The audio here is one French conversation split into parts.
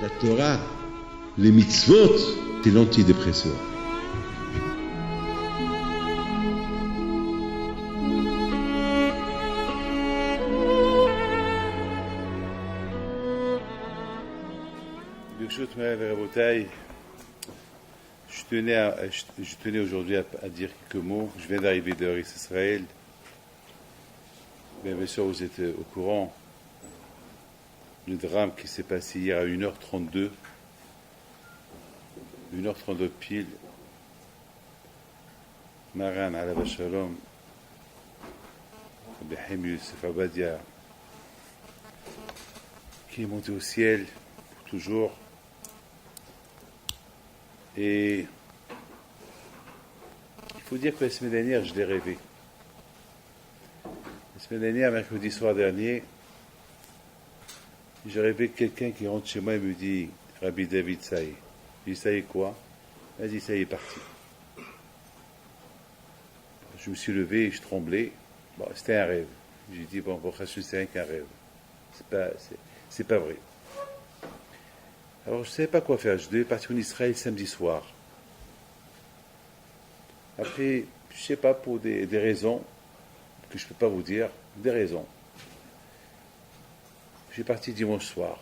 La Torah, les mitzvot, c'est l'antidépresseur. Birshut Morav et Rabotai, je tenais aujourd'hui à dire quelques mots. Je viens d'arriver d'Eretz Israël. Bien sûr, vous êtes au courant du drame qui s'est passé hier à 1h32. 1h32 pile. Maran Alav Shalom, Behem Youssef Abadia, qui est monté au ciel pour toujours. Et il faut dire que la semaine dernière, je l'ai rêvé. La semaine dernière, mercredi soir dernier, j'ai rêvé quelqu'un qui rentre chez moi et me dit « Rabbi David, ça y est ». Je dis « Ça y est quoi ?» Il m'a dit « Ça y est, parti ». Je me suis levé et je tremblais. Bon, c'était un rêve. J'ai dit « Bon, pour Hachem, c'est rien qu'un rêve. C'est pas vrai. » Alors, je ne savais pas quoi faire. Je devais partir en Israël samedi soir. Après, je ne sais pas, pour des raisons que je ne peux pas vous dire, des raisons. Je suis parti dimanche soir.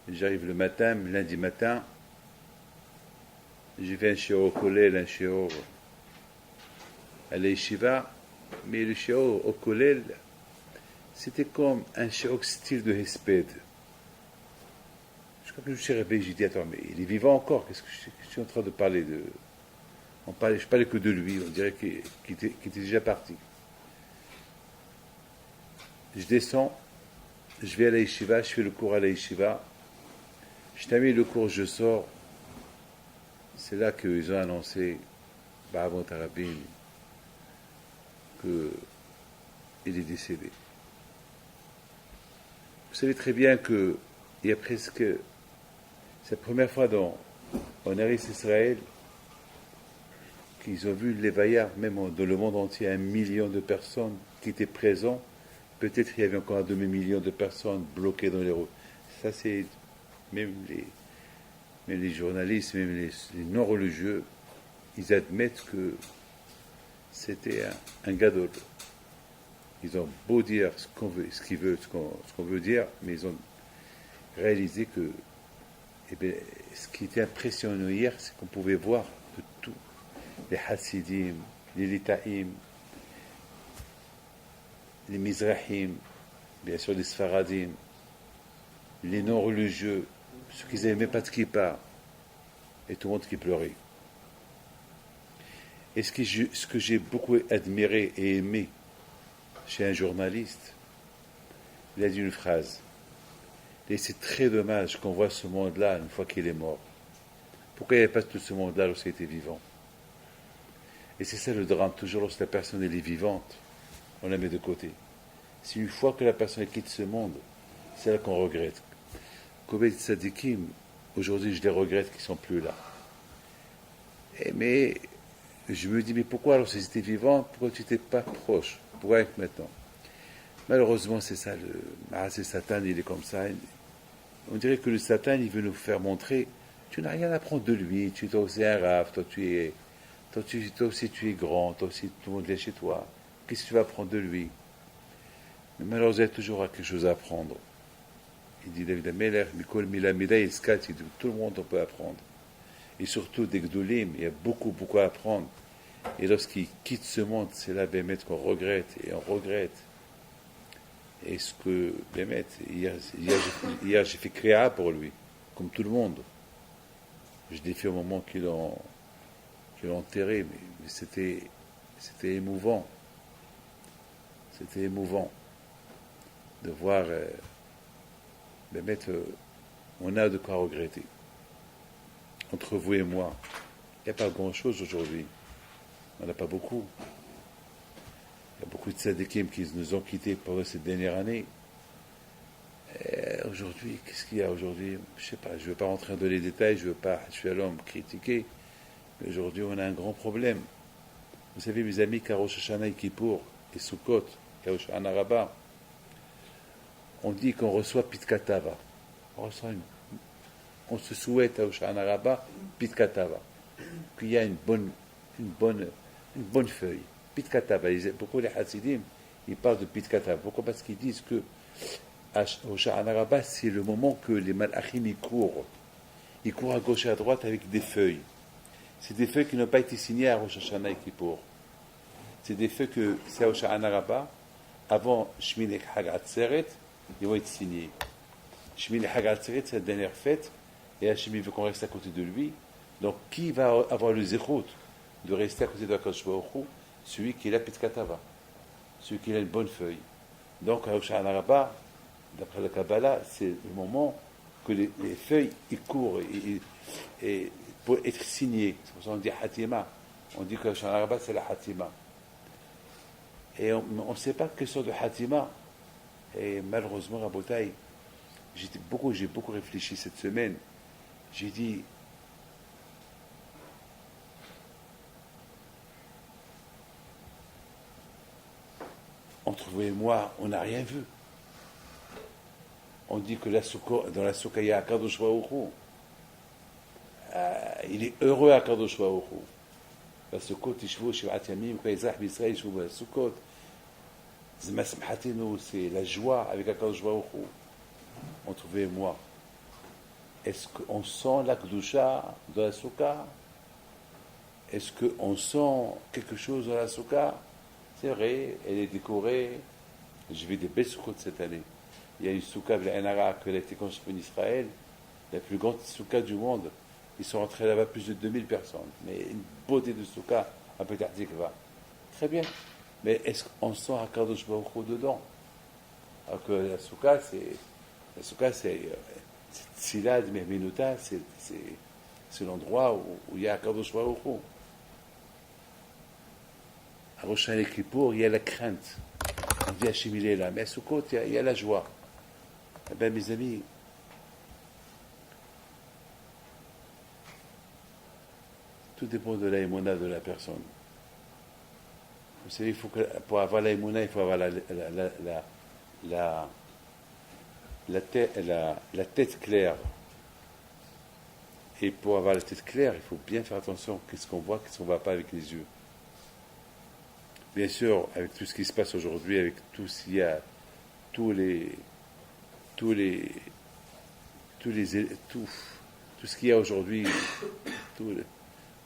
J'arrive le matin, lundi matin. J'ai fait un shiur au Kollel, un shiur à l'Yeshiva. Mais le shiur au Kollel, c'était comme un shiur style de Hesped. Je crois que je me suis réveillé, j'ai dit, attends, mais il est vivant encore, qu'est-ce que je suis en train de parler de... Je parlais que de lui, on dirait qu'il était déjà parti. Je descends, je vais à la yeshiva, je fais le cours à la yeshiva, je termine le cours, je sors, c'est là qu'ils ont annoncé, avant Tarabin, qu'il est décédé. Vous savez très bien qu'il y a presque... C'est la première fois en Eretz Israël qu'ils ont vu l'Evaya, même dans le monde entier, 1 million de personnes qui étaient présents. Peut-être qu'il y avait encore un demi-million de personnes bloquées dans les routes. Ça, c'est même les journalistes, même les non-religieux, ils admettent que c'était un gadol. Ils ont beau dire ce qu'on veut dire, mais ils ont réalisé que ce qui était impressionnant hier, c'est qu'on pouvait voir de tout. Les Hasidim, les Litaïm, les Mizrahim, bien sûr les Sfaradim, les non-religieux, ceux qui n'aimaient pas de kippa, et tout le monde qui pleurait. Et ce que j'ai beaucoup admiré et aimé chez un journaliste, il a dit une phrase. Et c'est très dommage qu'on voit ce monde-là une fois qu'il est mort. Pourquoi il n'y avait pas tout ce monde-là lorsqu'il était vivant? Et c'est ça le drame, toujours lorsque la personne elle est vivante, on la met de côté. C'est une fois que la personne quitte ce monde, c'est là qu'on regrette. Kobe Tzadikim, aujourd'hui je les regrette qu'ils ne sont plus là. Mais je me dis, mais pourquoi alors s'ils étaient vivants, pourquoi tu n'étais pas proche? Pourquoi être maintenant? Malheureusement, c'est ça, c'est Satan, il est comme ça. On dirait que le Satan, il veut nous faire montrer, tu n'as rien à apprendre de lui, tu es aussi un rave, toi aussi tu es grand, toi aussi tout le monde vient chez toi. Qu'est-ce que tu vas apprendre de lui? Mais malheureusement, il y a toujours quelque chose à apprendre. Il dit David Ameler, Mikol Milamida Iskat, il dit tout le monde on peut apprendre. Et surtout des Gdolim, il y a beaucoup à apprendre. Et lorsqu'il quitte ce monde, c'est là, Bémet, qu'on regrette, et on regrette. Et ce que, Bémet, hier j'ai fait créa pour lui, comme tout le monde. Je l'ai fait au moment qu'ils l'ont enterré, mais c'était émouvant. C'était émouvant de voir, Bémet, on a de quoi regretter. Entre vous et moi, il n'y a pas grand-chose aujourd'hui. On n'a pas beaucoup. Il y a beaucoup de tzadikim qui nous ont quittés pendant cette dernière année. Et aujourd'hui, qu'est-ce qu'il y a aujourd'hui? Je ne sais pas, je ne veux pas rentrer dans les détails, je suis à l'homme critiquer. Mais aujourd'hui, on a un grand problème. Vous savez, mes amis, Rosh Hashanah et Kippour et Sukkot, Rosh Hashanah Rabbah, on dit qu'on reçoit Pitkatava. On se souhaite à Hoshana Rabbah Pitkatava, qu'il y a une bonne feuille. Pitkatava. Pourquoi les Hasidim, ils parlent de Pitkatava? Pourquoi? Parce qu'ils disent que Hoshana Rabbah, c'est le moment que les Malachim ils courent. Ils courent à gauche et à droite avec des feuilles. C'est des feuilles qui n'ont pas été signées à Rosh Hashanah et Kippour. C'est des feuilles que c'est à Hoshana Rabbah, avant Shmini Chag Atzeret, ils vont être signés. Shmini Chag Atzeret, c'est la dernière fête, et Hachem veut qu'on reste à côté de lui. Donc, qui va avoir le zérout de rester à côté de Akadosh Baruch Hu? Celui qui est la Pitkatava, celui qui a une bonne feuille. Donc, à Hoshana Rabbah, d'après la Kabbalah, c'est le moment que les feuilles ils courent et pour être signées. C'est pour ça qu'on dit Hatima. On dit que Hoshana Rabbah, c'est la Hatima. Et on ne sait pas quelle sorte de Hatima. Et malheureusement, Rabotai, j'ai beaucoup réfléchi cette semaine. J'ai dit, entre vous et moi, on n'a rien vu. On dit que dans la Soukha, il y a Akadosh Baruch Hu. Il est heureux Akadosh Baruch Hu. La Soukot, Tishvu, Shivat Yamim, quand les Zah B'Israël, Tishvu, la Soukot, c'est la joie avec Akadosh Baruch Hu. Entre vous et moi. Est-ce qu'on sent la Kedusha dans la Soukha? Est-ce qu'on sent quelque chose dans la Soukha? C'est vrai, elle est décorée. J'ai vu des belles Soukhot cette année. Il y a une Soukha de l'Enara qui a été construite en Israël, la plus grande Soukha du monde. Ils sont rentrés là-bas plus de 2000 personnes. Mais une beauté de Soukha à Petah Tikva. Très bien. Mais est-ce qu'on sent Akadosh Baruch Hu dedans? Alors que la Soukha, c'est Tzilad Merminuta, c'est l'endroit où il y a Akadosh Baruch Hu. À Rosh Hashanah et Kippour, il y a la crainte. On dit Hachem il est là. Mais à Sukkot, il y a la joie. Eh bien, mes amis, tout dépend de l'aïmona de la personne. Vous savez, pour avoir l'aïmona, il faut avoir la tête claire. Et pour avoir la tête claire, il faut bien faire attention à ce qu'on voit, qu'est-ce qu'on ne voit pas avec les yeux. Bien sûr, avec tout ce qui se passe aujourd'hui, avec tout ce qu'il y a, tout ce qu'il y a aujourd'hui,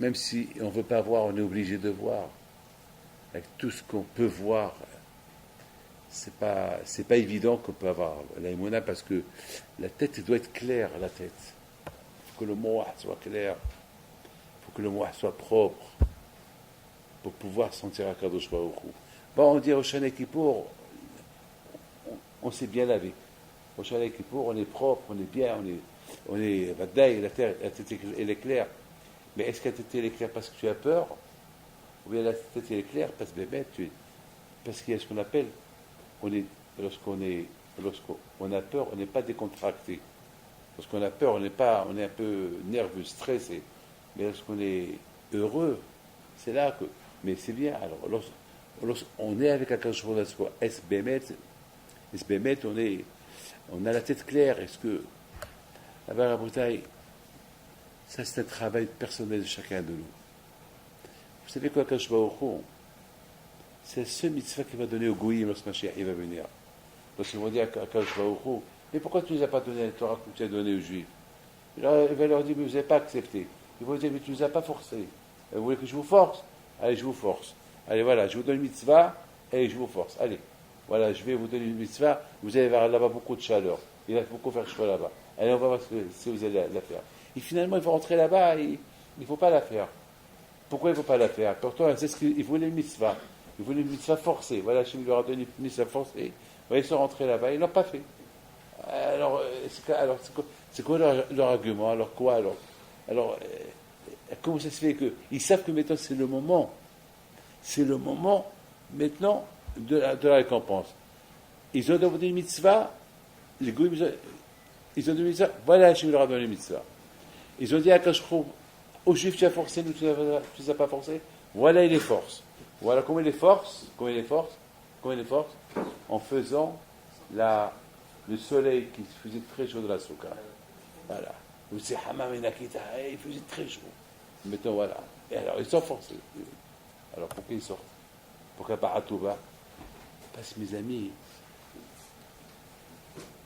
même si on ne veut pas voir, on est obligé de voir. Avec tout ce qu'on peut voir, c'est pas évident qu'on peut avoir l'aïmouna parce que la tête doit être claire, la tête. Il faut que le moah soit clair, il faut que le moah soit propre pour pouvoir sentir Akadosh Baruch Hu. Bon, on dit au Hoshana Kippour, on s'est bien lavé. Au Hoshana Kippour, on est propre, on est bien, on est Vadaï, la tête elle est claire. Mais est-ce que la tête elle est claire parce que tu as peur? Ou bien la tête elle est claire parce qu'il y a ce qu'on appelle, lorsqu'on a peur, on n'est pas décontracté. Lorsqu'on a peur, on est un peu nerveux, stressé. Mais lorsqu'on est heureux, c'est là que. Mais c'est bien. Alors, lorsqu'on est avec Akadosh Baruch Hu, est-ce bémet, on a la tête claire. Est-ce que la Baraboutaï, ça c'est un travail personnel de chacun de nous. Vous savez quoi, Akadosh Baruch Hu, c'est ce mitzvah qu'il va donner au Goïm lorsque Mashiach va venir. Lorsqu'ils vont dire à Akadosh Baruch Hu, mais pourquoi tu ne nous as pas donné la Torah que tu as donnée aux Juifs? Il va leur dire, mais vous n'avez pas accepté. Ils vont dire, mais tu ne nous as pas forcés. Vous voulez que je vous force? Allez, je vous force. Allez, voilà, je vous donne une mitzvah, et je vous force. Allez, voilà, je vais vous donner une mitzvah, vous allez voir là-bas beaucoup de chaleur. Il va beaucoup faire chaud là-bas. Allez, on va voir si vous allez la faire. Et finalement, il faut rentrer là-bas, et il ne faut pas la faire. Pourquoi il ne faut pas la faire? Pourtant, c'est ce qu'il voulait une mitzvah. Il voulait une mitzvah forcée. Voilà, Hachem lui a donné une mitzvah forcée. Ils sont rentrés là-bas, ils ne l'ont pas fait. Alors, c'est quoi leur argument? Alors quoi alors comment ça se fait qu'ils savent que maintenant c'est le moment maintenant de la récompense. Ils ont demandé une mitzvah, les goïms, ils ont demandé une mitzvah, voilà, Hachem leur a donné une mitzvah. Ils ont dit à Kashchou, aux Juifs, tu as forcé, nous tu ne les as pas forcés, voilà, il les force. Voilà comment il les force, en faisant le soleil qui faisait très chaud dans la souka. Voilà. Ou c'est Hamam et Nakita, il faisait très chaud. Maintenant, voilà. Et alors, ils sont forcés. Alors, pourquoi ils sortent? Pourquoi pas à Touba? Parce que, mes amis,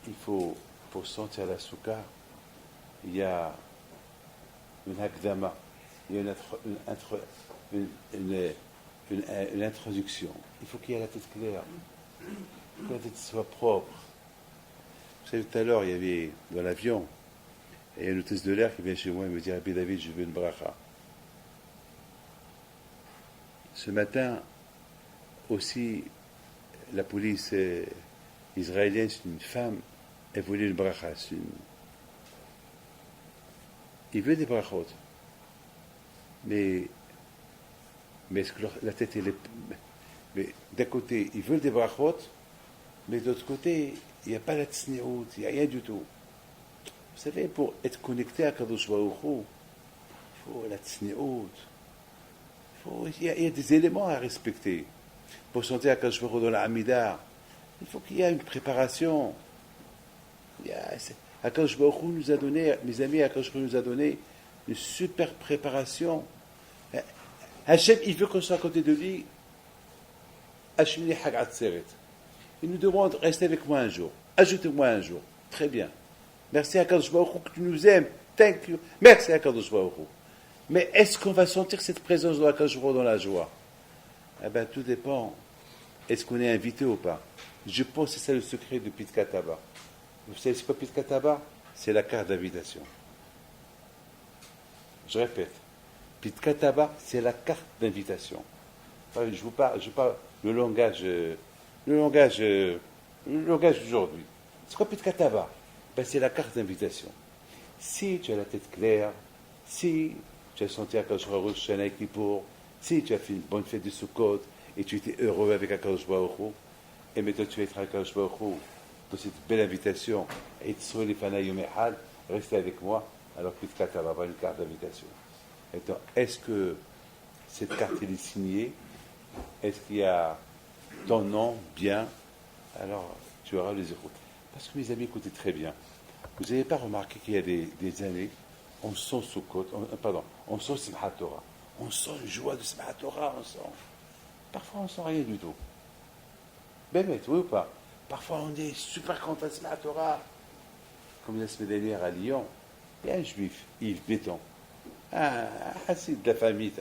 il faut, pour sortir la souka, il y a une hakdama, il y a une introduction. Il faut qu'il y ait la tête claire, que la tête soit propre. Vous savez, tout à l'heure, il y avait dans l'avion, et une hôtesse de l'air qui vient chez moi et me dit: Rabbi David, je veux une bracha. Ce matin, aussi, la police israélienne, c'est une femme, elle voulait une bracha. Il veut des brachot. Mais est-ce que la tête, elle est. Mais d'un côté, ils veulent des brachot, mais de l'autre côté, il n'y a pas la tsniout, il n'y a rien du tout. Vous savez, pour être connecté à Kadosh Baruch Hu, il faut la tsniout. Il y a des éléments à respecter. Pour sentir Kadosh Baruch Hu dans la Hamida, il faut qu'il y ait une préparation. Akadosh Baruch Hu nous a donné, mes amis, Akadosh Baruch Hu nous a donné une super préparation. Hachem, il veut qu'on soit à côté de lui. Hachem, il nous demande: restez avec moi un jour, ajoutez-moi un jour. Très bien. Merci à Akadosh Baruch Hu que tu nous aimes. Thank you. Merci à Akadosh Baruch Hu. Mais est-ce qu'on va sentir cette présence de Akadosh Baruch Hu dans la joie? Eh bien, tout dépend. Est-ce qu'on est invité ou pas? Je pense que c'est ça le secret de Pitka Taba. Vous savez c'est quoi Pitka Taba? C'est la carte d'invitation. Je répète. Pitka Taba, c'est la carte d'invitation. Je vous parle le langage d'aujourd'hui. C'est quoi Pitka Taba? Ben, c'est la carte d'invitation. Si tu as la tête claire, si tu as senti Akadosh Baruch Hu Shana Kippour, si tu as fait une bonne fête de Sukkot et tu étais heureux avec Akadosh Baruch Hu, et maintenant tu vas être avec Akadosh Baruch Hu dans cette belle invitation, et restez avec moi, alors que tu vas avoir une carte d'invitation. Est-ce que cette carte est signée? Est-ce qu'il y a ton nom bien? Alors tu auras les échos. Parce que mes amis, écoutez très bien. Vous n'avez pas remarqué qu'il y a des années, on sent Sukkot, on sent Simchat Torah, on sent une joie de Simchat Torah, parfois on sent rien du tout. Ben oui ou pas? Parfois on est super content de Simchat Torah. Comme la semaine dernière à Lyon, il y a un juif, Yves Béton, un hassid de la famille.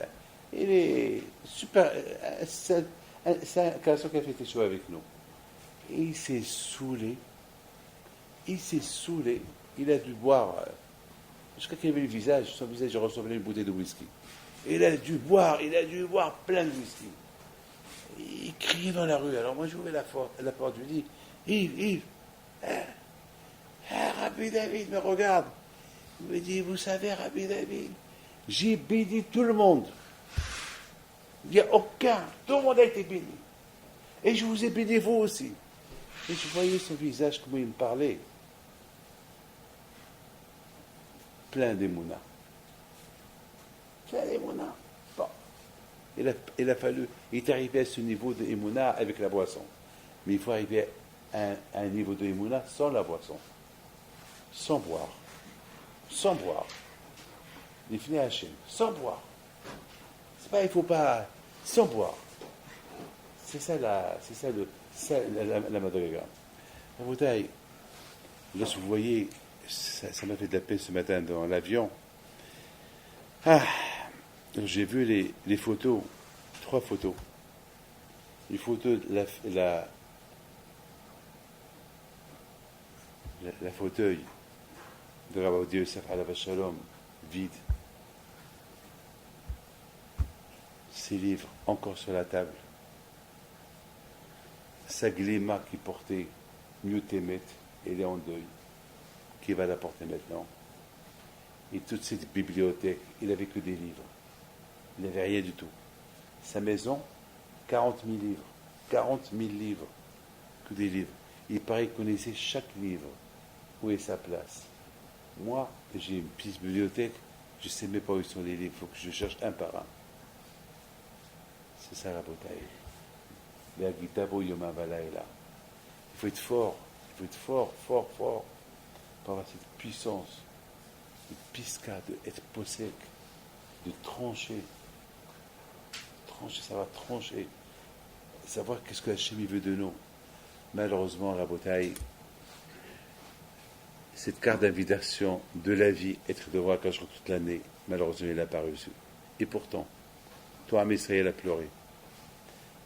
Il est super. C'est un garçon qui a fait des choses avec nous. Et il s'est saoulé. Il a dû boire. Jusqu'à qu'il avait le visage, son visage ressemblait à une bouteille de whisky. Il a dû boire plein de whisky. Il criait dans la rue. Alors moi, j'ouvrais la porte, je lui dis: Yves, Rabbi David me regarde. Il me dit: vous savez, Rabbi David, j'ai béni tout le monde. Il n'y a aucun. Tout le monde a été béni. Et je vous ai béni vous aussi. Et je voyais son visage, comment il me parlait. Plein d'émouna. Bon. Il a fallu. Il est arrivé à ce niveau de émouna avec la boisson. Mais il faut arriver à un niveau de émouna sans la boisson. Sans boire. Il finit à Hachem. Sans boire. C'est pas, il faut pas. Sans boire. C'est ça la madriga. La bouteille. Là, vous voyez, ça m'a fait de la peine ce matin dans l'avion. J'ai vu les photos, 3 photos. Une photo de la fauteuil de Rabbi Yosef Alav Shalom, vide. Ses livres encore sur la table. Sa gléma qui portait Newtemet, elle est en deuil. Qui va la porter maintenant? Et toute cette bibliothèque, il n'avait que des livres. Il n'avait rien du tout. Sa maison, 40 000 livres. 40 000 livres. Que des livres. Il paraît qu'il connaissait chaque livre. Où est sa place? Moi, j'ai une petite bibliothèque, je ne sais même pas où sont les livres. Il faut que je cherche un par un. C'est ça la bouteille. Il faut être fort. Il faut être fort, fort, fort, pour avoir cette puissance de pisca, d'être possèque, de trancher. Trancher, ça va trancher. Savoir qu'est-ce que Hachem veut de nous. Malheureusement, la bataille, cette carte d'invitation de la vie, être devant Akash toute l'année, malheureusement, il n'a pas reçu. Et pourtant, toi, Am Israël a pleuré.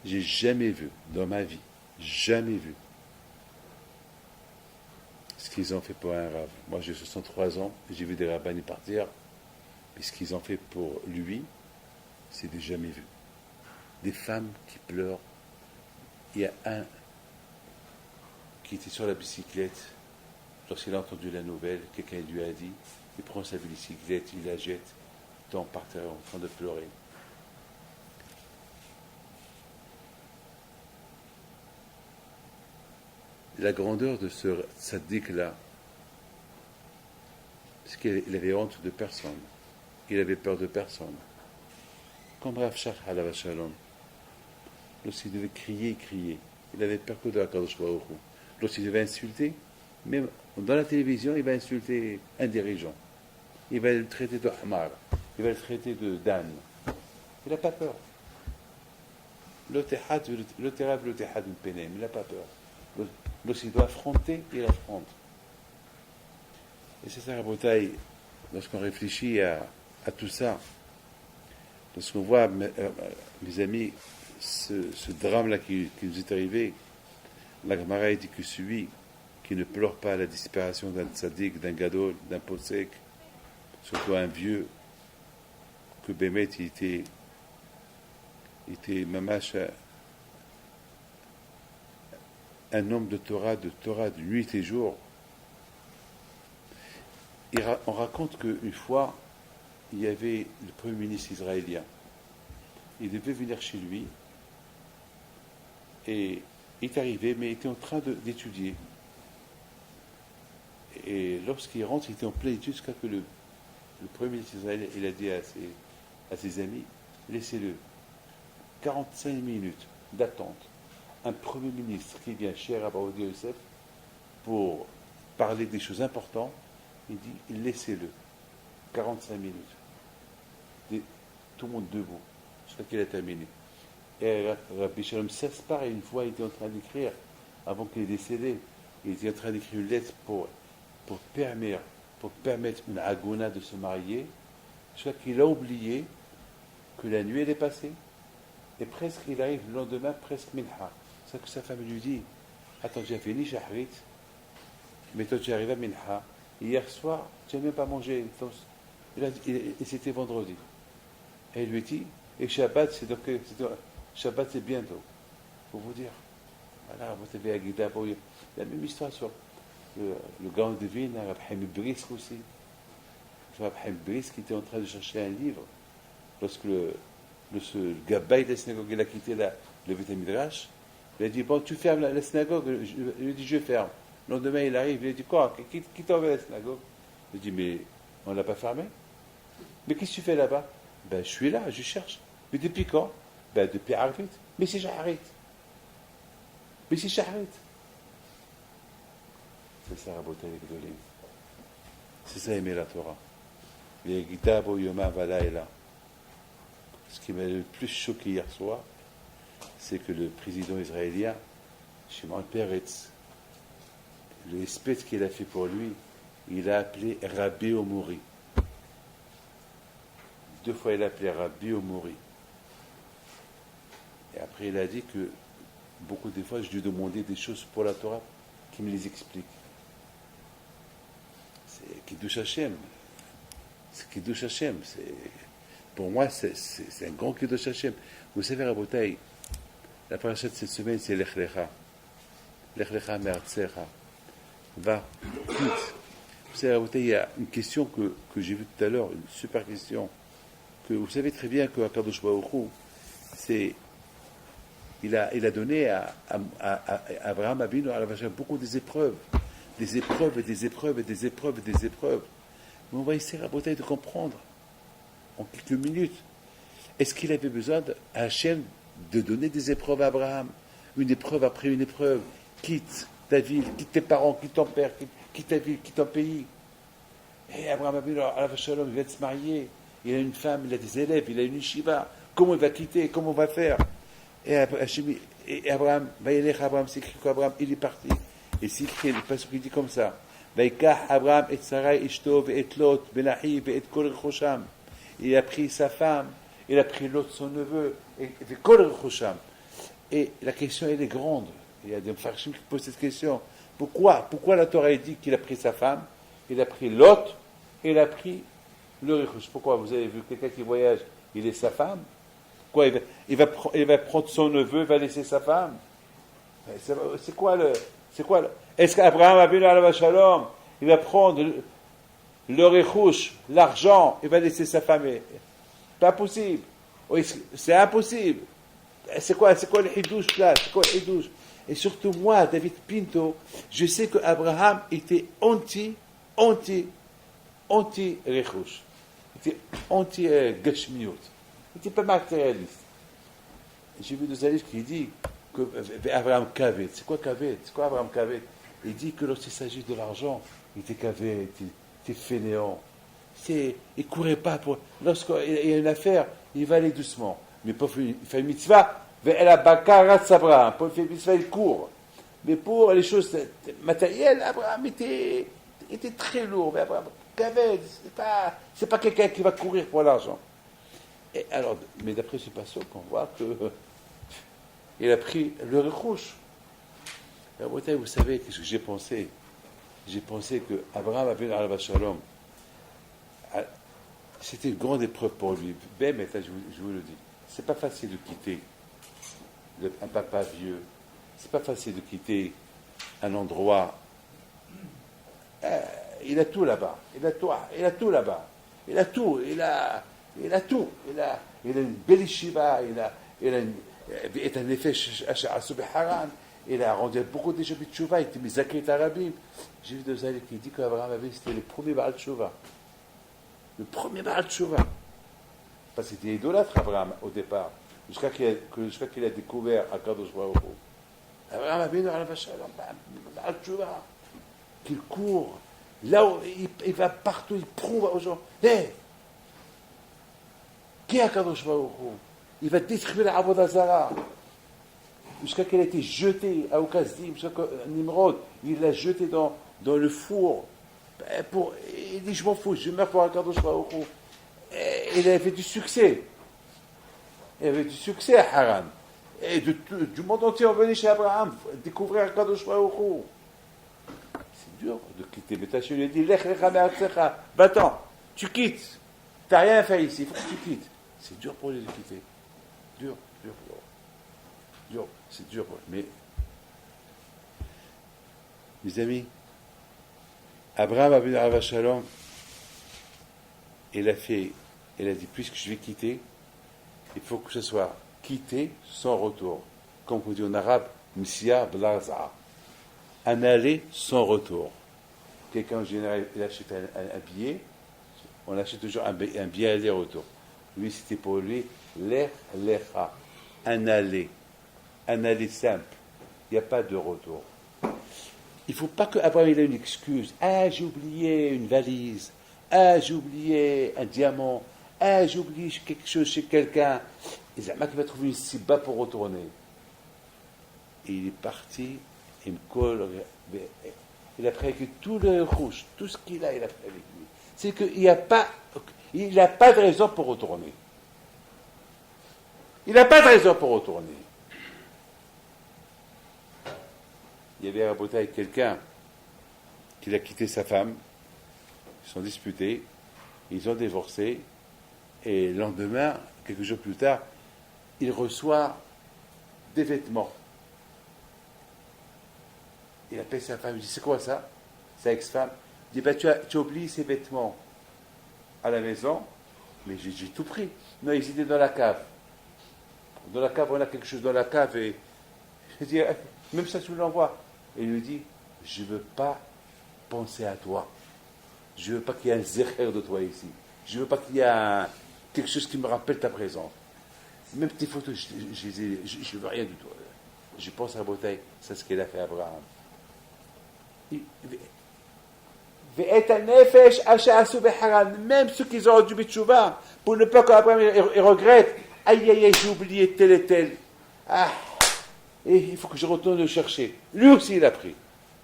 J'ai jamais vu, dans ma vie, jamais vu, ce qu'ils ont fait pour un rave. Moi, j'ai 63 ans, j'ai vu des rabbins y partir, mais ce qu'ils ont fait pour lui, c'est des jamais vu. Des femmes qui pleurent. Il y a un qui était sur la bicyclette, lorsqu'il a entendu la nouvelle, quelqu'un lui a dit, il prend sa bicyclette, il la jette, il tombe par terre en train de pleurer. La grandeur de ce tzaddik-là, c'est qu'il avait honte de personne, il avait peur de personne. Comme Rav Shach alav shalom, lorsqu'il devait crier, il avait peur que de la Kadosh Baruch Hu. Lorsqu'il devait insulter, même dans la télévision, il va insulter un dirigeant. Il va le traiter de Hamar, il va le traiter de Dan. Il n'a pas peur. Il n'a pas peur. Lorsqu'il doit affronter, il affronte. Et c'est ça la bataille, lorsqu'on réfléchit à tout ça, lorsqu'on voit, mes amis, ce drame-là qui nous est arrivé, la Gemara dit que celui qui ne pleure pas la disparition d'un tzaddik, d'un gadol, d'un posek, surtout un vieux, que Bémet était mamash un homme de Torah de nuit et jour. On raconte qu'une fois, il y avait le premier ministre israélien. Il devait venir chez lui et il est arrivé, mais il était en train d'étudier. Et lorsqu'il rentre, il était en pleine étude jusqu'à que le premier ministre israélien, il a dit à ses amis, laissez-le 45 minutes d'attente. Un premier ministre qui vient chez Rabbi Ovadia Yosef pour parler des choses importantes, il dit laissez-le 45 minutes. Tout le monde debout, jusqu'à qu'il a terminé. Et Rabbi Shalom s'aspare et une fois il était en train d'écrire, avant qu'il est décédé, il était en train d'écrire une lettre pour permettre une agona de se marier, jusqu'à qu'il a oublié que la nuit elle est passée. Et presque il arrive le lendemain, presque minha. C'est que sa femme lui dit, attends, j'ai fini Shahrit, mais toi tu arrives à minha. Hier soir, tu n'as même pas mangé. Et c'était vendredi. Et il lui dit, et Shabbat, Shabbat c'est bientôt. Pour vous dire. Voilà, vous avez Aguida, la même histoire sur le grand devine, Rabbi Haim Brisk aussi. Rabbi Haim Brisk qui était en train de chercher un livre. Lorsque le Gabbaï de la synagogue, il a quitté le Beth Midrash, il a dit, bon, tu fermes la synagogue. Il lui dit, je ferme. Le lendemain, il arrive, il a dit, quoi, qui t'a ouvert la synagogue? Il dit, mais on ne l'a pas fermée. Mais qu'est-ce que tu fais là-bas? Ben, je suis là, je cherche. Mais depuis quand? Ben, depuis Arvit. Mais c'est Shahrit. Mais c'est Shahrit. C'est ça, Rabotai Gdolim. C'est ça, aimer la Torah. Les Gita Bo Yoma Valaïla. Ce qui m'a le plus choqué hier soir, c'est que le président israélien, Shimon Peretz, le espèce qu'il a fait pour lui, il a appelé Rabbi Omori. 2 fois il a appelé Rabbi Omori. Et après il a dit que beaucoup de fois je lui demandais des choses pour la Torah qu'il me les explique. C'est Kiddush Hashem. C'est Kiddush Hashem. Pour moi, c'est un grand Kiddush Hashem. Vous savez, Rabotai, la paracha de cette semaine, c'est Lech Lecha. Lech Lecha me'artzecha. Va, quitte. Vous savez, Rabotai, il y a une question que j'ai vue tout à l'heure, une super question, que vous savez très bien que Akadosh Baruch Hu, il a donné à Abraham Avinu, à la beaucoup des épreuves et des épreuves. Mais on va essayer, Rabotai, de comprendre en quelques minutes. Est-ce qu'il avait besoin à Hachem de donner des épreuves à Abraham, une épreuve après une épreuve, quitte ta ville, quitte tes parents, quitte ton père, quitte ta ville, quitte ton pays. Et Abraham Avinu, alav shalom, il vient de se marier. Il a une femme, il a des élèves, il a une yeshiva. Comment il va quitter? Comment on va faire? Et Abraham, Abraham, c'est écrit qu'Abraham, il est parti. Et c'est écrit, le passage qui dit comme ça. Vaikach Abraham et Sarai Ishto et Lot, Benahi et Kol Rechosham. Il a pris sa femme, il a pris l'autre son neveu, et Kol Rechosham. Et la question, elle est grande. Il y a des Mfarshim qui posent cette question. Pourquoi la Torah dit qu'il a pris sa femme, il a pris l'autre, et il a pris le Rechosh? Pourquoi? Vous avez vu quelqu'un qui voyage, il est sa femme? Quoi, il va prendre son neveu, il va laisser sa femme? C'est quoi le... Est-ce qu'Abraham a vu la Shalom, il va prendre le Rechosh, l'argent, il va laisser sa femme? Pas possible. Oui, c'est impossible. C'est quoi le hidouche là? C'est quoi le hidouche? Et surtout moi, David Pinto, je sais qu'Abraham était anti-Rechosh. Il était anti-Gashmiot. Il n'était pas matérialiste. J'ai vu des livres qui disent que Abraham Kavet. C'est quoi Kavet? C'est quoi Abraham Kavet? Il dit que lorsqu'il s'agit de l'argent, il était Kavet, il était fainéant. Il ne courait pas pour. Lorsqu'il y a une affaire, il va aller doucement. Mais pour faire une mitzvah, elle a bakarat Abraham. Pour faire une mitzvah, il court. Mais pour les choses matérielles, Abraham était très lourd. Mais Abraham Kavet, c'est pas quelqu'un qui va courir pour l'argent. Et alors, mais d'après ce passage, on voit qu'il a pris le Rechosh. Vous savez, qu'est-ce que j'ai pensé? J'ai pensé qu'Abraham avait le Shalom. C'était une grande épreuve pour lui. Ben, mais je vous le dis, c'est pas facile de quitter un papa vieux. C'est pas facile de quitter un endroit. Il a tout là-bas. Il a tout là-bas. Il a tout. Il a tout. Il a une belle yeshiva. Il a un effet Haran. Il a rendu beaucoup de gens de Tchouva. Il était mis Zakrit Arabim. J'ai vu deux amis qui disent qu'Abraham avait c'était le premier Baal Tchouva. Le premier Baal Tchouva. Parce qu'il était idolâtre, Abraham, au départ. Jusqu'à qu'il a découvert Akadosh Baruch Hu. Abraham avait une Baal Tchouva. Qu'il court. Là où il va partout, il prouve aux gens. Hé! Qui est Akadosh Baruch Hu? Il va détruire la Avodah Zarah. Jusqu'à qu'elle ait été jetée à Okazdim, jusqu'à Nimrod, il l'a jetée dans le four. Il dit, je m'en fous, je meurs pour Akadosh Baruch Hu. Il avait du succès. Il avait du succès à Haran. Et du monde entier, on venait chez Abraham découvrir Akadosh Baruch Hu. C'est dur de quitter. Mais Taché lui a dit, Lech lecha me'artzecha, va-t'en, tu quittes. Tu n'as rien fait ici, il faut que tu quittes. C'est dur pour lui de quitter. Dur. C'est dur pour lui. Mais, mes amis, Abraham a vu Arav Shalom, il a dit, puisque je vais quitter, il faut que ce soit quitté sans retour. Comme on dit en arabe, Msia Blaza. Un aller sans retour. Quelqu'un en général, il achète un billet, on achète toujours un billet aller-retour. Lui, c'était pour lui, l'echa, un aller simple. Il n'y a pas de retour. Il ne faut pas qu'Abraham ait une excuse. Ah, j'ai oublié une valise. Ah, j'ai oublié un diamant. Ah, j'ai oublié quelque chose chez quelqu'un. Et Zama qui va trouver une sibba pour retourner. Et il est parti, il me colle. Il a pris avec tout le rouge, tout ce qu'il a, il a pris avec lui. C'est qu'il n'a pas de raison pour retourner. Il n'a pas de raison pour retourner. Il y avait raboté avec quelqu'un qui a quitté sa femme, ils sont disputés, ils ont divorcé, et le lendemain, quelques jours plus tard, il reçoit des vêtements. Il appelle sa femme, il dit, c'est quoi ça? Sa ex-femme. Il dit, tu as oublié ces vêtements à la maison, mais j'ai tout pris. Non, ils étaient dans la cave. Dans la cave, on a quelque chose dans la cave, et je dis, même ça, tu me l'envoies. Et il lui dit, je ne veux pas penser à toi. Je ne veux pas qu'il y ait un zécher de toi ici. Je ne veux pas qu'il y ait quelque chose qui me rappelle ta présence. Même tes photos, je ne veux rien du tout. Je pense à la bouteille, c'est ce qu'il a fait à Abraham. Même ceux qui ont du bitchouva, pour ne pas qu'après ils regrettent. Aïe, aïe, aïe, j'ai oublié tel et tel. Ah, et il faut que je retourne le chercher. Lui aussi, il a pris,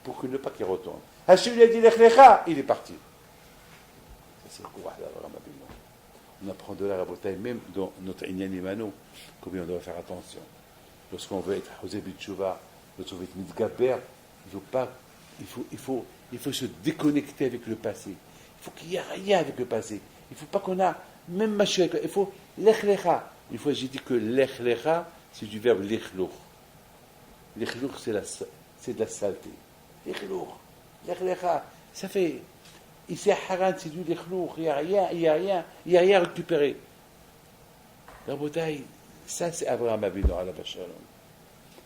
pour ne pas qu'il retourne. Hachem lui a dit, lech lecha, il est parti. Ça, c'est le courage d'Abraham Avinu. On apprend de la rabotaille, même dans notre Inyan Imano, combien on doit faire attention. Lorsqu'on veut être José Bitchouva, lorsqu'on veut être Mitgaber, il faut se déconnecter avec le passé. Il faut qu'il n'y ait rien avec le passé. Il ne faut pas qu'on a, même Mashiach, il faut lech lecha. Une fois, j'ai dit que lech lecha, c'est du verbe lechlour. Lechlour, c'est de la saleté. Lechlour, lech lecha, ça fait, ici à Haran, c'est du lechlour, il n'y a rien à récupérer. La bouteille, ça c'est Abraham Avinu ala Shalom.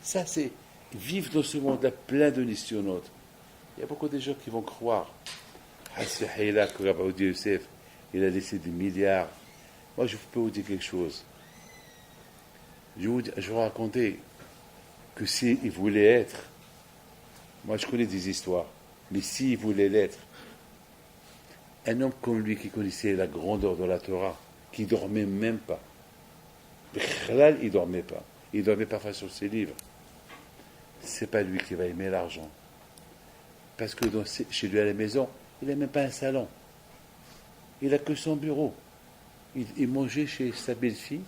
Ça c'est vivre dans ce monde-là plein de nisyonotes. Il y a beaucoup de gens qui vont croire. Hassaïla, que Rabbi Odia Yosef, il a laissé des milliards. Moi, je peux vous dire quelque chose. Je vous raconter que s'il voulait être, moi je connais des histoires, mais s'il voulait l'être, un homme comme lui qui connaissait la grandeur de la Torah, qui ne dormait même pas, il ne dormait pas, il dormait parfois sur ses livres, c'est pas lui qui va aimer l'argent. Parce que chez lui à la maison, il n'a même pas un salon, il n'a que son bureau. Il mangeait chez sa belle-fille.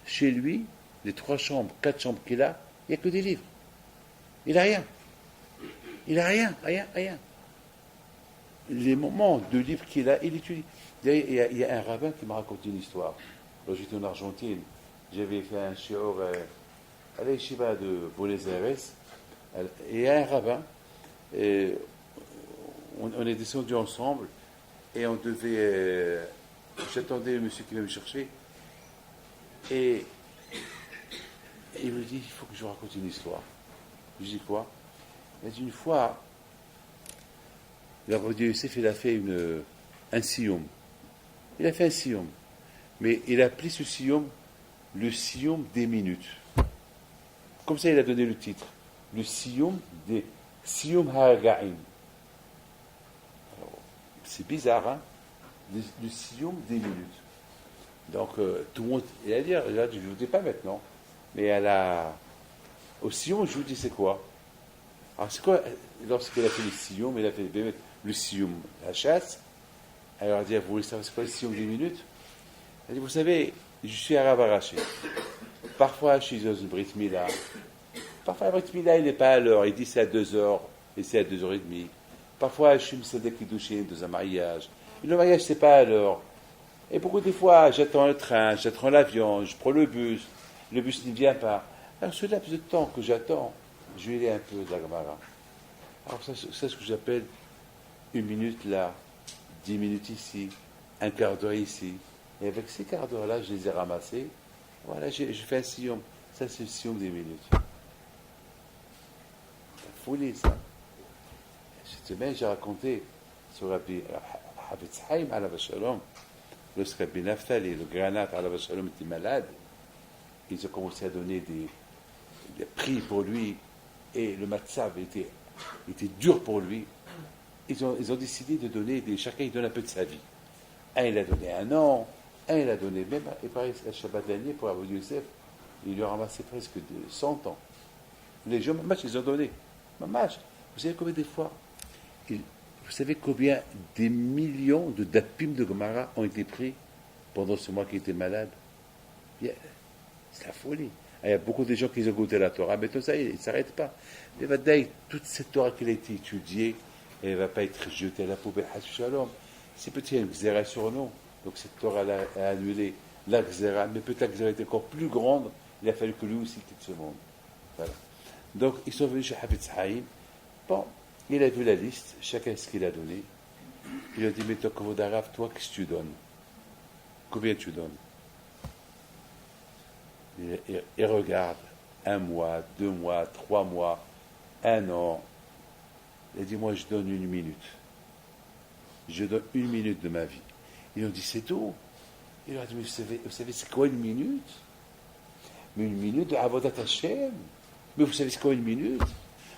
Chez lui, les 3 chambres, 4 chambres qu'il a, il n'y a que des livres. Il n'a rien. Il n'a rien. Les moments de livres qu'il a, il étudie. Il y a un rabbin qui m'a raconté une histoire. Quand j'étais en Argentine, j'avais fait un shiur à la yeshiva de Buenos Aires. Et il y a un rabbin, et on est descendus ensemble, et on devait... j'attendais le monsieur qui va me chercher. Et il me dit, il faut que je vous raconte une histoire. Je dis quoi? Il a dit, une fois, Rabbi Yosef, il a fait un siyum. Il a fait un siyum. Mais il a appelé ce siyum le siyum des minutes. Comme ça, il a donné le titre. Le siyum des siyum ha'aga'im. C'est bizarre, hein? Le siyum des minutes. Donc, tout le monde, il a dit, je ne vous dis pas maintenant, mais au sillon, je vous dis, c'est quoi? Alors, c'est quoi, lorsqu'il a fait le sillon, il a fait le sillon, la chasse, alors il a dit, vous voulez savoir c'est quoi le sillon des minutes? Il a dit, vous savez, je suis arabe arraché. Parfois, je suis dans une Brit Mila. Parfois, la Brit Mila, il n'est pas à l'heure, il dit c'est à 2h, et c'est à 2h30. Parfois, je suis Msadek Kiddushin dans un mariage. Et le mariage, c'est pas à l'heure. Et beaucoup de fois, j'attends le train, j'attends l'avion, je prends le bus ne vient pas. Alors, ce laps de temps que j'attends, je vais lire un peu de la Gemara. Alors, ça, c'est ce que j'appelle 1 minute là, 10 minutes ici, un quart d'heure ici. Et avec ces quarts d'heure-là, je les ai ramassés. Voilà, je fais un sillon. Ça, c'est le sillon des minutes. C'est la folie, ça. Cette semaine, j'ai raconté sur Rabbi Havetz Haim, alav shalom, lorsque Rabbi Naftali, le granat, alav shalom, était malade, ils ont commencé à donner des prix pour lui, et le matzav était dur pour lui. Ils ont décidé de donner, chacun il donne un peu de sa vie. Un, il a donné 1 an, un, il a donné, même, et pareil, le Shabbat dernier, pour Rabbi Yosef, il lui a ramassé presque 100 ans. Les gens, mamash, ils ont donné. Mamash, vous savez combien de fois, vous savez combien des millions de dapim de Gemara ont été pris pendant ce mois qui était malade? C'est la folie. Il y a beaucoup de gens qui ont goûté la Torah, mais tout ça, il ne s'arrête pas. Mais Vadaï, toute cette Torah qui a été étudiée, elle ne va pas être jetée à la poubelle. Shalom. C'est peut-être une xéra sur nous. Donc cette Torah a annulé la xéra, mais peut-être que la xéra était encore plus grande. Il a fallu que lui aussi quitte ce monde. Voilà. Donc ils sont venus chez Havetz Haim. Bon, il a vu la liste, chacun ce qu'il a donné. Il a dit, mais toi, Kovodarav, toi, qu'est-ce que tu donnes? Combien tu donnes? Il regarde 1 mois, 2 mois, 3 mois, 1 an. Il a dit, moi je donne 1 minute. Je donne 1 minute de ma vie. Ils ont dit, c'est tout. Il a dit, mais vous savez c'est quoi 1 minute? Mais 1 minute de Avodat Hashem. Mais vous savez c'est quoi 1 minute?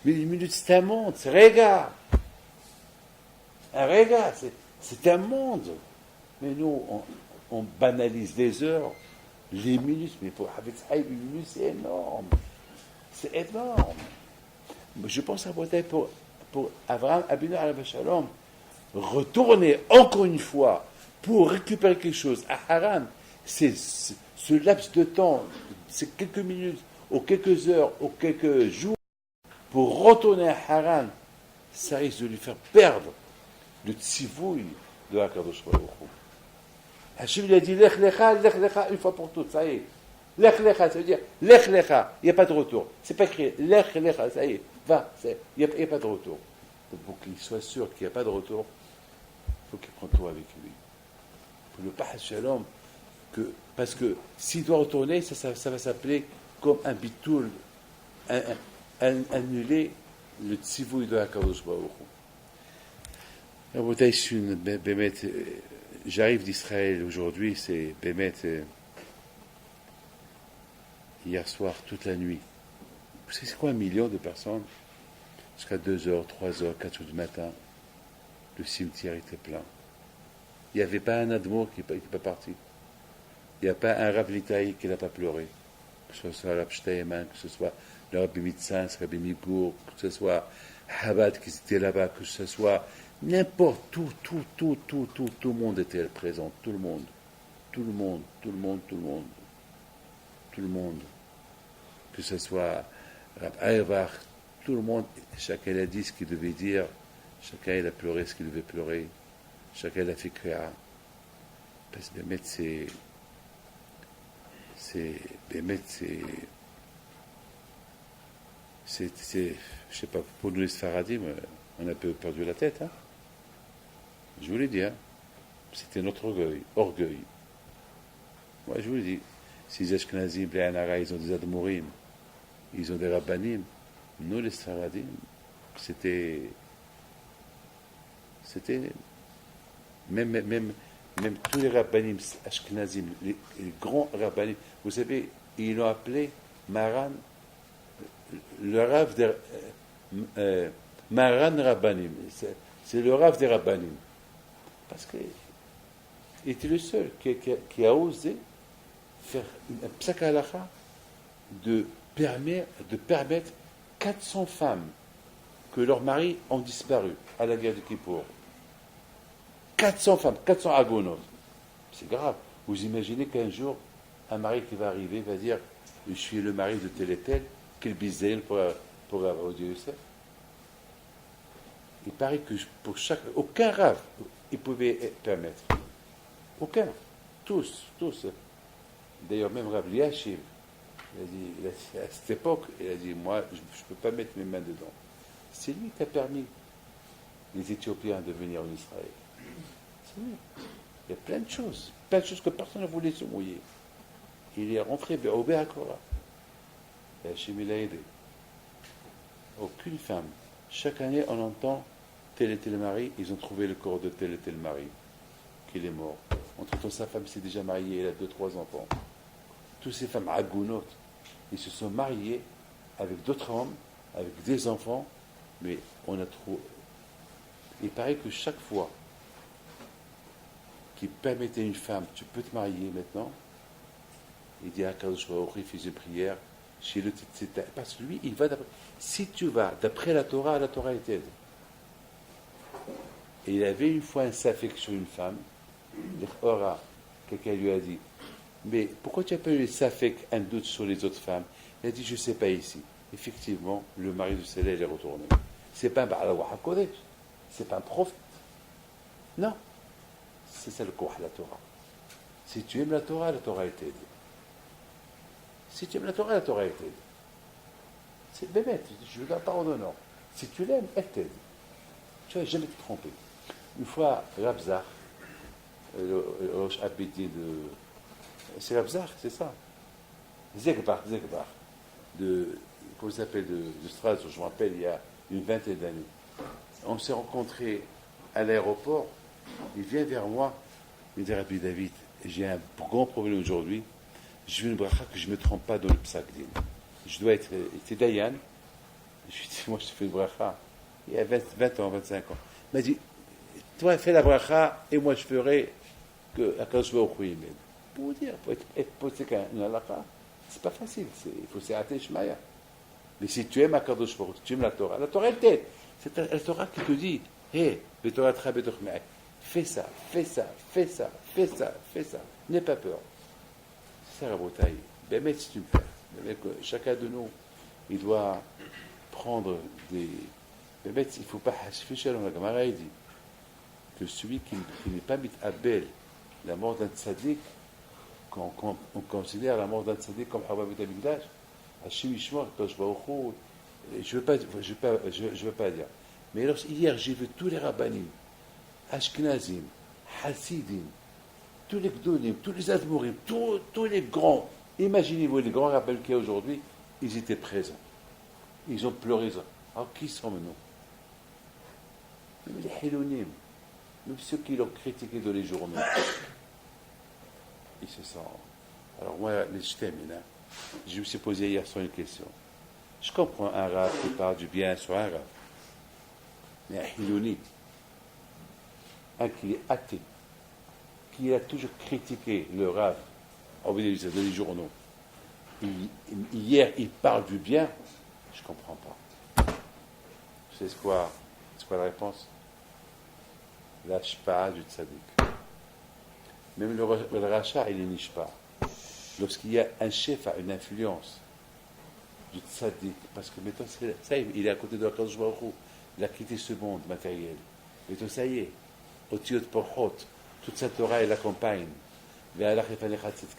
Mais une minute, c'est un monde, c'est Réga. Un Réga, c'est un monde. Mais nous, on banalise les heures, les minutes. Mais pour Havetz Haïm, une minute, c'est énorme. C'est énorme. Je pense à Botaï pour Abraham Abinu Alav Shalom, retourner encore une fois pour récupérer quelque chose à Haran. C'est ce laps de temps, c'est quelques minutes, ou quelques heures, ou quelques jours, pour retourner à Haran, ça risque de lui faire perdre le tzivouille de HaKadosh Baruch Hu. Hachem lui a dit Lech Lecha, une fois pour toutes, ça y est. Lech Lecha, ça veut dire Lech Lecha, il n'y a pas de retour. C'est pas écrit Lech Lecha, ça y est, va, il n'y a pas de retour. Donc pour qu'il soit sûr qu'il n'y a pas de retour, il faut qu'il prenne tout avec lui. Pour le Pahal Shalom, parce que s'il doit retourner, ça va s'appeler comme un bitoul, annuler le tzivouille de HaKadosh Baruch Hu. Rabotai, j'arrive d'Israël aujourd'hui, c'est Bémet, hier soir, toute la nuit. Vous savez, c'est quoi 1 million de personnes? Jusqu'à 2h, 3h, 4h du matin, le cimetière était plein. Il n'y avait pas un Admour qui n'est pas parti. Il n'y a pas un Rav Litaï qui n'a pas pleuré. Que ce soit Rav Shteyman, que ce soit le Rabbi Mitzans, Rabbi Migour, que ce soit Chabad qui était là-bas, que ce soit n'importe, tout le monde était présent, tout le monde. Que ce soit Rav Ayvar, tout le monde, chacun a dit ce qu'il devait dire, chacun il a pleuré ce qu'il devait pleurer, chacun il a fait créa. Parce que Bémet, je sais pas, pour nous les Sfaradim, on a un peu perdu la tête, hein. Je vous l'ai dit, hein. C'était notre orgueil. Moi, je vous l'ai dit. Si les Ashkenazim, les Anara, ils ont des Admourim, ils ont des Rabbanim, nous les Sfaradim, c'était même tous les Rabbanim Ashkenazim, les grands Rabbanim, vous savez, ils l'ont appelé Maran, le Rav des Maran Rabbanim, c'est le Rav des Rabbanim, parce qu'il était le seul qui a osé faire un psak halacha de permettre 400 femmes que leurs maris ont disparu à la guerre de Kippour. 400 femmes, 400 agonos. C'est grave. Vous imaginez qu'un jour, un mari qui va arriver va dire « Je suis le mari de tel et tel, quel bizaïl pour avoir Dieu Youssef ?» Il paraît que aucun rave, il pouvait permettre. Aucun. Tous. D'ailleurs, même Rav Liachim, il a dit, à cette époque, il a dit, moi, je ne peux pas mettre mes mains dedans. C'est lui qui a permis les Éthiopiens de venir en Israël. C'est lui. Il y a plein de choses que personne ne voulait se mouiller. Il est rentré au Béakora. Et Hachem, il a aidé. Aucune femme. Chaque année, on entend tel et tel mari, ils ont trouvé le corps de tel et tel mari, qu'il est mort. Entre-temps, sa femme s'est déjà mariée, elle a 2-3 enfants. Toutes ces femmes agounotes, ils se sont mariés avec d'autres hommes, avec des enfants, mais on a trop. Il paraît que chaque fois qu'il permettait à une femme, tu peux te marier maintenant, il dit à Kadosh Baruch Hu, il fait une prière, chez le parce que lui, il va d'après. Si tu vas d'après la Torah est aide. Et il avait une fois un safek sur une femme, quelqu'un lui a dit, mais pourquoi tu as pas eu les safek, un doute sur les autres femmes? Il a dit, je ne sais pas ici. Effectivement, le mari de Célène est retourné. C'est pas un Ba'alawa HaKodesh, c'est pas un prophète. Non. C'est ça le Koh la Torah. Si tu aimes la Torah est aide. Si tu aimes la Torah est aide. C'est bébête, je ne veux pas ordonnant. Si tu l'aimes, elle t'aide. Tu ne vas jamais te tromper. Une fois, Rabzar, le Rosh Abidi de. C'est Rabzar, c'est ça. Zegbar. Comment il s'appelle, de Strasbourg, je me rappelle, il y a une vingtaine d'années. On s'est rencontrés à l'aéroport. Il vient vers moi, il me dit Rabbi David, j'ai un grand problème aujourd'hui. Je veux une bracha que je ne me trompe pas dans le psak din. Je dois être Dayan, Je lui ai dit, moi je te fais le bracha. Il y a 20 ans, 25 ans. Il m'a dit, toi fais la bracha et moi je ferai que Akadosh Baruch Hu m'aide. Pour vous dire, pour être posé une halakha, c'est pas facile. Il faut s'arrêter Shmaya. Mais si tu aimes Akadosh Baruch Hu, tu aimes la Torah elle t'aide. C'est la Torah qui te dit, hé, Torah fais ça, fais ça, fais ça, fais ça, fais ça. N'aie pas peur. C'est ça la bataille. Ben, mais si tu me fais. Chacun de nous, il doit prendre des. Ben, il ne faut pas hachficher dans la Gemara, il dit que celui qui n'est pas mit à belle la mort d'un tzaddik, quand on considère la mort d'un tzaddik comme Habab et Amigdash, Hachim Ishmor, Tosh Baruch je ne veux pas dire. Mais hier, j'ai vu tous les rabbanim, Ashkenazim, Hasidim, tous les Gdolim, tous les Admorim, tous les grands. Imaginez-vous, les grands rabbins qu'il y a aujourd'hui, ils étaient présents. Ils ont pleuré. Alors, qui sommes-nous? Même les Hilonim, même ceux qui l'ont critiqué dans les journaux. Ils se sentent. Alors, moi, les Shtemina, je me suis posé hier sur une question. Je comprends un rab qui parle du bien sur un rab. Mais un Hiloni, un qui est athée, qui a toujours critiqué le rab, dans les journaux. Hier, il parle du bien, je ne comprends pas. C'est quoi la réponse? Lâche pas du tzaddik. Même le rachat, il est niche pas. Lorsqu'il y a un chef à une influence du tzaddik, parce que maintenant, ça, il est à côté de la Kadosh Baruch Hu, il a quitté ce monde matériel. Maintenant, ça y est, au Tiot Porchot, toute sa Torah, elle l'accompagne. Qu'est-ce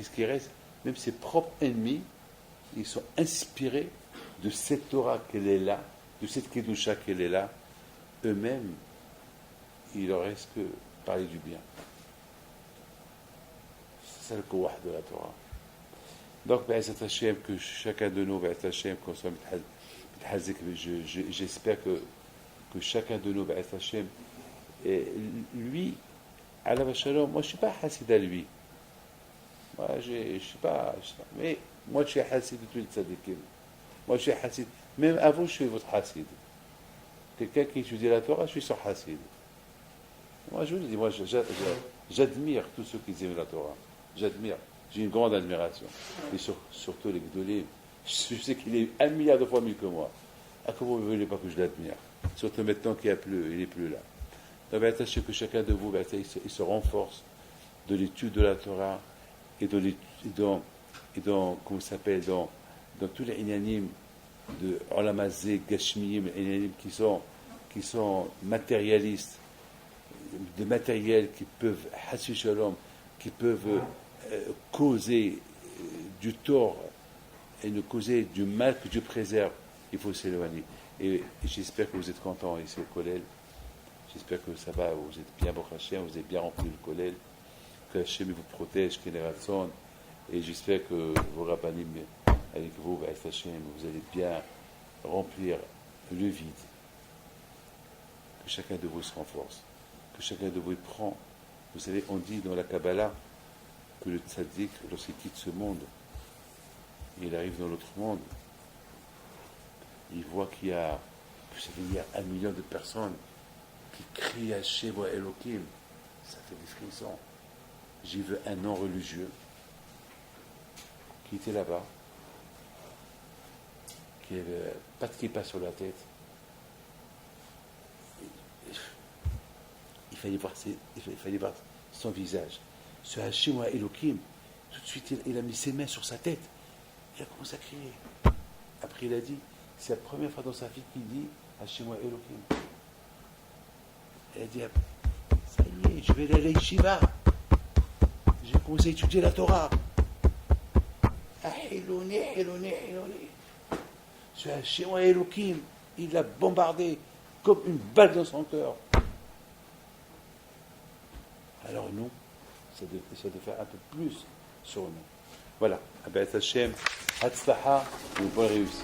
qui reste? Même ses propres ennemis, ils sont inspirés de cette Torah qu'elle est là, de cette Kedusha qu'elle est là. Eux-mêmes, il leur reste que parler du bien. C'est ça le kouah de la Torah. Donc, que chacun de nous, qu'on soit j'espère que chacun de nous, lui, à la Shalom, moi je ne suis pas hassid à lui. Moi, je ne suis pas. Mais moi, je suis hassid de tous les tzadikim. Moi, je suis hassid. Même à vous, je suis votre hassid. Quelqu'un qui étudie la Torah, je suis son hassid. Moi, je vous le dis, moi, j'admire tous ceux qui aiment la Torah. J'admire. J'ai une grande admiration. Et surtout les Gdolim. Je sais qu'il est 1 milliard de fois mieux que moi. Ah, comment vous ne voulez pas que je l'admire? Surtout maintenant qu'il n'est plus là. Donc, sachez que chacun de vous, il se renforce de l'étude de la Torah et dans comment ça s'appelle, dans tous les inyanim de Olamazé, Gashmiyim, inyanim qui sont matérialistes, des matériels qui peuvent, Hassi Shalom, qui peuvent causer du tort et nous causer du mal que Dieu préserve. Il faut s'éloigner. Et j'espère que vous êtes contents ici au Kollel. J'espère que ça va, vous êtes bien Baruch Hashem, vous avez bien rempli le Kollel, que Hashem vous protège, Keneratson, et j'espère que vos rabbanim avec vous, Hashem, vous allez bien remplir le vide. Que chacun de vous se renforce, que chacun de vous prend. Vous savez, on dit dans la Kabbalah que le tzaddik, lorsqu'il quitte ce monde, il arrive dans l'autre monde, il voit qu'il y a 1 million de personnes qui crient à Sheva Elohim. Ça fait des frissons. J'ai vu un non religieux qui était là-bas, qui n'avait pas de kippa sur la tête. Il fallait voir son visage. Ce Hashim Elohim, tout de suite, il a mis ses mains sur sa tête. Il a commencé à crier. Après, il a dit, c'est la première fois dans sa vie qu'il dit Hashim Elohim. Il a dit, ça y est, je vais aller à l'Yeshiva. J'ai commencé à étudier la Torah. Hiloni. Ce Hashim Elohim, il l'a bombardé comme une balle dans son cœur. Alors nous, ça doit faire un peu plus sur nous. Voilà. Abed Hashem, Hatzlaha, une bonne réussite.